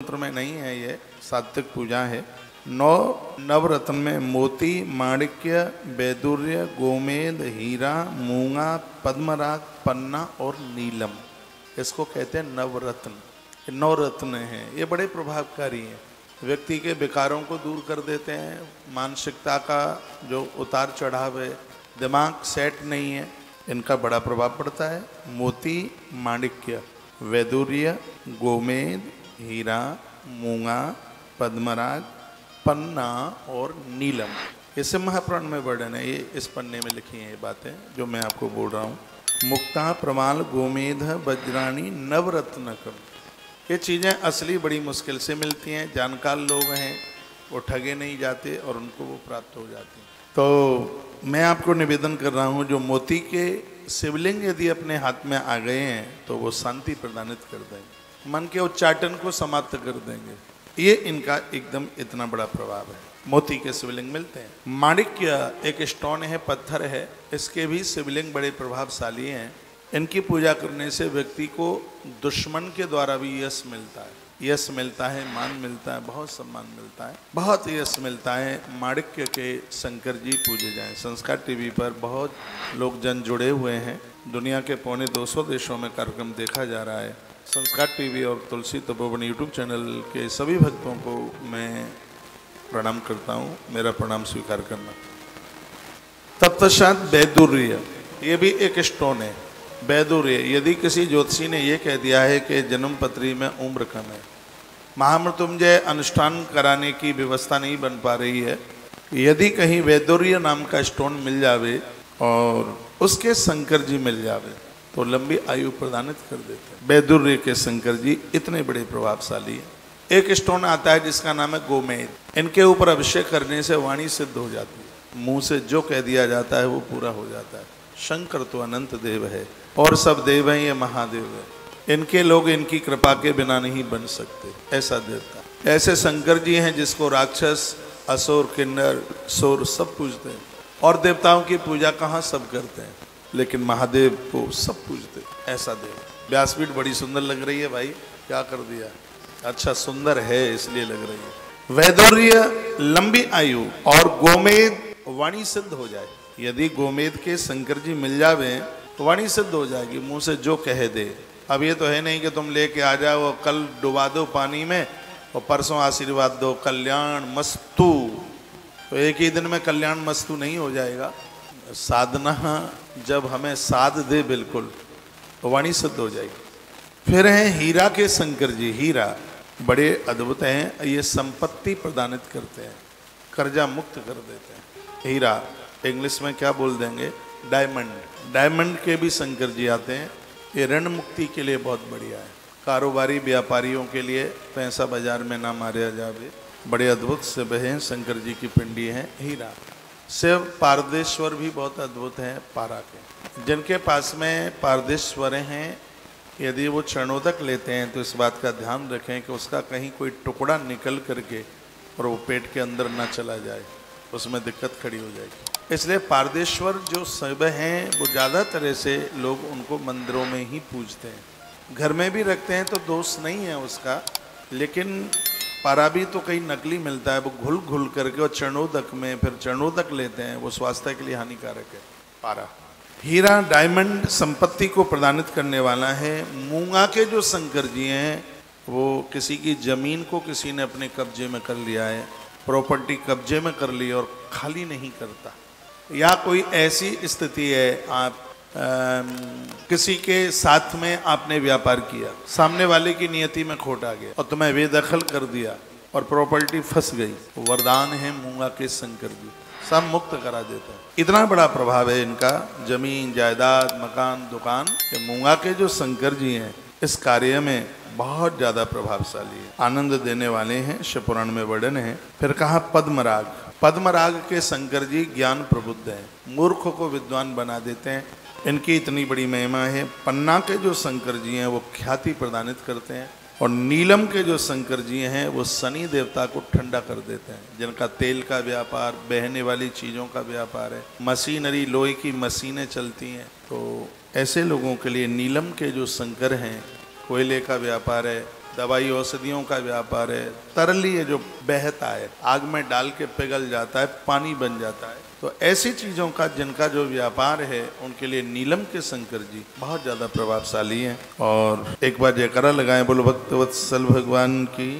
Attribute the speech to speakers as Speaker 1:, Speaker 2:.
Speaker 1: मंत्र में नहीं है, ये सात्विक पूजा है। नौ नवरत्न में मोती, माणिक्य, वैदुर्य, गोमेद, हीरा, मूंगा, पद्मराग, पन्ना और नीलम, इसको कहते हैं नवरत्न। ये 9 रत्न हैं, ये बड़े प्रभावकारी हैं, व्यक्ति के विकारों को दूर कर देते हैं। मानसिकता का जो उतार चढ़ाव है, दिमाग सेट नहीं है, इनका बड़ा प्रभाव पड़ता है। मोती, माणिक्य, वैदुर्य, गोमेद, हीरा, मूंगा, पद्मराग, पन्ना और नीलम, इसे महापुराण में वर्णन है। ये इस पन्ने में लिखी हैं ये बातें जो मैं आपको बोल रहा हूँ। मुक्ता, प्रमाल, गोमेध, वज्राणी, नवरत्नकम, ये चीज़ें असली बड़ी मुश्किल से मिलती हैं। जानकार लोग हैं वो ठगे नहीं जाते और उनको वो प्राप्त हो जाती हैं। तो मैं आपको निवेदन कर रहा हूँ, जो मोती के शिवलिंग यदि अपने हाथ में आ गए हैं तो वो शांति प्रदानित कर देंगे, मन के उच्चाटन को समाप्त कर देंगे। ये इनका एकदम इतना बड़ा प्रभाव है। मोती के शिवलिंग मिलते हैं। माणिक्य एक स्टोन है, पत्थर है, इसके भी शिवलिंग बड़े प्रभावशाली हैं। इनकी पूजा करने से व्यक्ति को दुश्मन के द्वारा भी यश मिलता है, यश मिलता है, मान मिलता है, बहुत सम्मान मिलता है, बहुत यश मिलता है। माणिक्य के शंकर जी पूजे जाएं। संस्कार टीवी पर बहुत लोग जन जुड़े हुए हैं, दुनिया के पौने 200 देशों में कार्यक्रम देखा जा रहा है। संस्कार टीवी और तुलसी तपोवन यूट्यूब चैनल के सभी भक्तों को मैं प्रणाम करता हूँ, मेरा प्रणाम स्वीकार करना। तत्पश्चात वैदुर्य, ये भी एक स्टोन है। वैदुर्य, यदि किसी ज्योतिषी ने यह कह दिया है कि जन्म पत्री में उम्र कम है, महामृत्युंजय अनुष्ठान कराने की व्यवस्था नहीं बन पा रही है, यदि कहीं वैदुर्य नाम का स्टोन मिल जावे और उसके शंकर जी मिल जावे तो लंबी आयु प्रदानित कर देते हैं। वैदुर्य के शंकर जी इतने बड़े प्रभावशाली हैं। एक स्टोन आता है जिसका नाम है गोमेद, इनके ऊपर अभिषेक करने से वाणी सिद्ध हो जाती है, मुंह से जो कह दिया जाता है वो पूरा हो जाता है। शंकर तो अनंत देव है और सब देव हैं, ये महादेव है, इनके लोग इनकी कृपा के बिना नहीं बन सकते, ऐसा देवता। ऐसे शंकर जी हैं जिसको राक्षस, असुर, किन्नर, सुर सब पूजते हैं। और देवताओं की पूजा कहाँ सब करते हैं, लेकिन महादेव को सब पूजते, ऐसा देव। व्यासपीठ बड़ी सुंदर लग रही है भाई, क्या कर दिया, अच्छा सुंदर है इसलिए लग रही है। वैदुर्य लंबी आयु और गोमेद वाणी सिद्ध हो जाए। यदि गोमेद के शंकर जी मिल जावे तो वाणी सिद्ध हो जाएगी, मुंह से जो कह दे। अब ये तो है नहीं कि तुम लेके आ जाओ, कल डुबा दो पानी में और परसों आशीर्वाद दो, कल्याण मस्तु, तो एक ही दिन में कल्याण मस्तु नहीं हो जाएगा। साधना जब हमें साध दे बिल्कुल तो वाणी सिद्ध हो जाएगी। फिर हैं हीरा के शंकर जी। हीरा बड़े अद्भुत हैं, ये संपत्ति प्रदानित करते हैं, कर्जा मुक्त कर देते हैं। हीरा इंग्लिश में क्या बोल देंगे, डायमंड। डायमंड के भी शंकर जी आते हैं, ये ऋण मुक्ति के लिए बहुत बढ़िया है। कारोबारी व्यापारियों के लिए पैसा बाजार में ना मारा जावे, बड़े अद्भुत से हैं शंकर जी की पिंडी है हीरा। शिव पारदेश्वर भी बहुत अद्भुत हैं पारा के। जिनके पास में पारदेश्वर हैं, यदि वो चरणोदक लेते हैं तो इस बात का ध्यान रखें कि उसका कहीं कोई टुकड़ा निकल करके और वो पेट के अंदर ना चला जाए, उसमें दिक्कत खड़ी हो जाएगी। इसलिए पारदेश्वर जो शिव हैं वो ज़्यादा तरह से लोग उनको मंदिरों में ही पूजते हैं। घर में भी रखते हैं तो दोष नहीं है उसका, लेकिन पारा भी तो कहीं नकली मिलता है, वो घुल घुल करके और चरणोदक में फिर चरणोदक लेते हैं, वो स्वास्थ्य के लिए हानिकारक है पारा। हीरा डायमंड संपत्ति को प्रदानित करने वाला है। मूंगा के जो शंकर जी हैं वो किसी की जमीन को किसी ने अपने कब्जे में कर लिया है, प्रॉपर्टी कब्जे में कर ली और खाली नहीं करता, या कोई ऐसी स्थिति है आप किसी के साथ में आपने व्यापार किया, सामने वाले की नियति में खोट आ गया और तुम्हें बेदखल कर दिया और प्रॉपर्टी फंस गई, वरदान है मूंगा के शंकर जी, सब मुक्त करा देता है। इतना बड़ा प्रभाव है इनका, जमीन जायदाद मकान दुकान, ये मूंगा के जो शंकर जी हैं इस कार्य में बहुत ज़्यादा प्रभावशाली है, आनंद देने वाले हैं, शिवपुराण में वर्णन है। फिर कहा पद्मराग। पद्मराग के शंकर जी ज्ञान प्रबुद्ध हैं, मूर्ख को विद्वान बना देते हैं, इनकी इतनी बड़ी महिमा है। पन्ना के जो शंकर जी हैं वो ख्याति प्रदानित करते हैं और नीलम के जो शंकर जी हैं वो शनि देवता को ठंडा कर देते हैं। जिनका तेल का व्यापार, बहने वाली चीज़ों का व्यापार है, मशीनरी लोहे की मशीनें चलती हैं, तो ऐसे लोगों के लिए नीलम के जो शंकर हैं, कोयले का व्यापार है, दवाई औषधियों का व्यापार है, तरली है जो बहता है, आग में डाल के पिघल जाता है, पानी बन जाता है। तो ऐसी चीज़ों का जिनका जो व्यापार है उनके लिए नीलम के शंकर जी बहुत ज़्यादा प्रभावशाली हैं। और एक बार जयकारा लगाएं, बोलो भक्तवत्सल भगवान की।